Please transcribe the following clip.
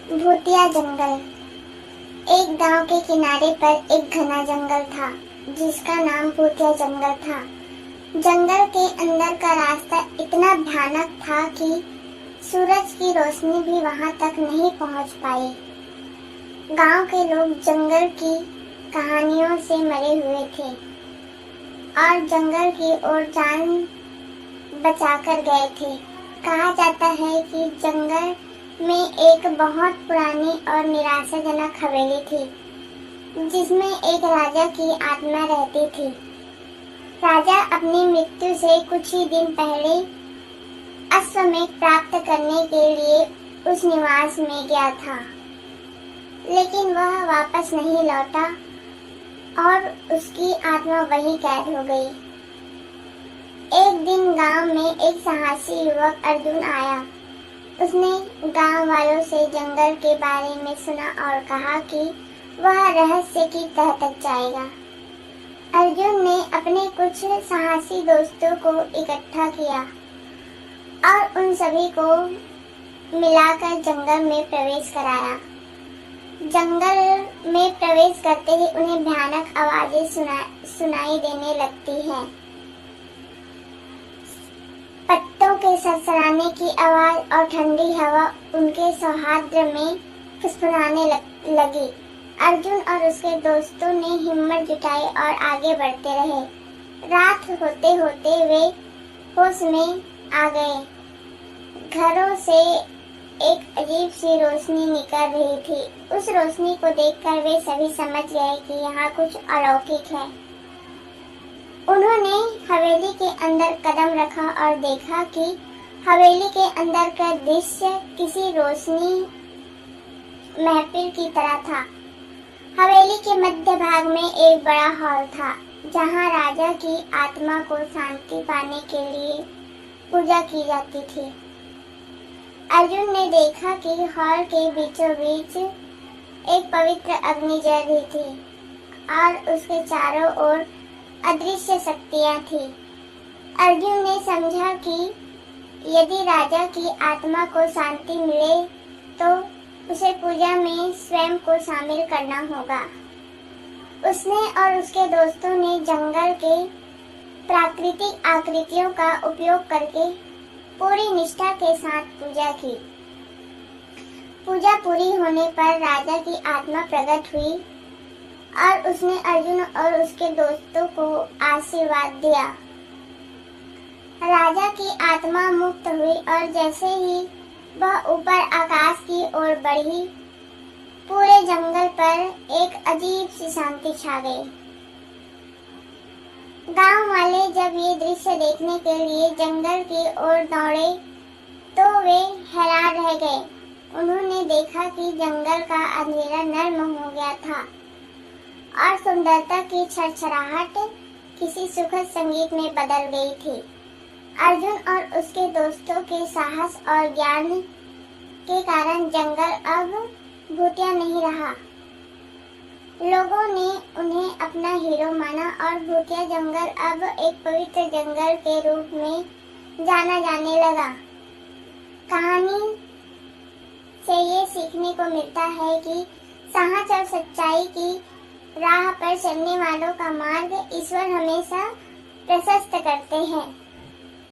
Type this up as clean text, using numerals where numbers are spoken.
भूतिया जंगल। एक गांव के किनारे पर एक घना जंगल था जिसका नाम भूतिया जंगल था। जंगल के अंदर का रास्ता इतना भयानक था कि सूरज की रोशनी भी वहां तक नहीं पहुंच पाई। गांव के लोग जंगल की कहानियों से मरे हुए थे और जंगल की ओर जान बचाकर गए थे। कहा जाता है कि जंगल में एक बहुत पुरानी और निराशाजनक हवेली थी जिसमें एक राजा की आत्मा रहती थी। राजा अपनी मृत्यु से कुछ ही दिन पहले अश्वमेध प्राप्त करने के लिए उस निवास में गया था, लेकिन वह वापस नहीं लौटा और उसकी आत्मा वहीं कैद हो गई। एक दिन गांव में एक साहसी युवक अर्जुन आया। उसने गांव वालों से जंगल के बारे में सुना और कहा कि वह रहस्य की तह तक जाएगा। अर्जुन ने अपने कुछ साहसी दोस्तों को इकट्ठा किया और उन सभी को मिलाकर जंगल में प्रवेश कराया। जंगल में प्रवेश करते ही उन्हें भयानक आवाजें सुनाई देने लगती हैं। पत्तों के सरसराने की आवाज और ठंडी हवा उनके सौहार्द में फुसफुसाने लगी। अर्जुन और उसके दोस्तों ने हिम्मत जुटाई और आगे बढ़ते रहे। रात होते होते वे होश में आ गए। घरों से एक अजीब सी रोशनी निकल रही थी। उस रोशनी को देखकर वे सभी समझ गए कि यहाँ कुछ अलौकिक है। उन्होंने हवेली के अंदर कदम रखा और देखा कि हवेली के अंदर का दृश्य किसी रोशनी महफिल की तरह था। हवेली के मध्य भाग में एक बड़ा हॉल था जहां राजा की आत्मा को शांति पाने के लिए पूजा की जाती थी। अर्जुन ने देखा कि हॉल के बीचों बीच एक पवित्र अग्नि जल रही थी और उसके चारों ओर अदृश्य शक्तियां थी। अर्जुन ने समझा कि यदि राजा की आत्मा को शांति मिले तो उसे पूजा में स्वयं को शामिल करना होगा। उसने और उसके दोस्तों ने जंगल के प्राकृतिक आकृतियों का उपयोग करके पूरी निष्ठा के साथ पूजा की। पूजा पूरी होने पर राजा की आत्मा प्रकट हुई और उसने अर्जुन और उसके दोस्तों को आशीर्वाद दिया। राजा की आत्मा मुक्त हुई और जैसे ही वह ऊपर आकाश की ओर बढ़ी, पूरे जंगल पर एक अजीब सी शांति छा गई। गांव वाले जब ये दृश्य देखने के लिए जंगल की ओर दौड़े तो वे हैरान रह गए। उन्होंने देखा कि जंगल का अंधेरा नर्म हो गया था और सुंदरता की छरछराहट किसी सुखद संगीत में बदल गई थी। अर्जुन और उसके दोस्तों के साहस और ज्ञान के कारण जंगल अब भूतिया नहीं रहा। लोगों ने उन्हें अपना हीरो माना और भूतिया जंगल अब एक पवित्र जंगल के रूप में जाना जाने लगा। कहानी से ये सीखने को मिलता है कि साहस और सच्चाई की राह पर चलने वालों का मार्ग ईश्वर हमेशा प्रशस्त करते हैं।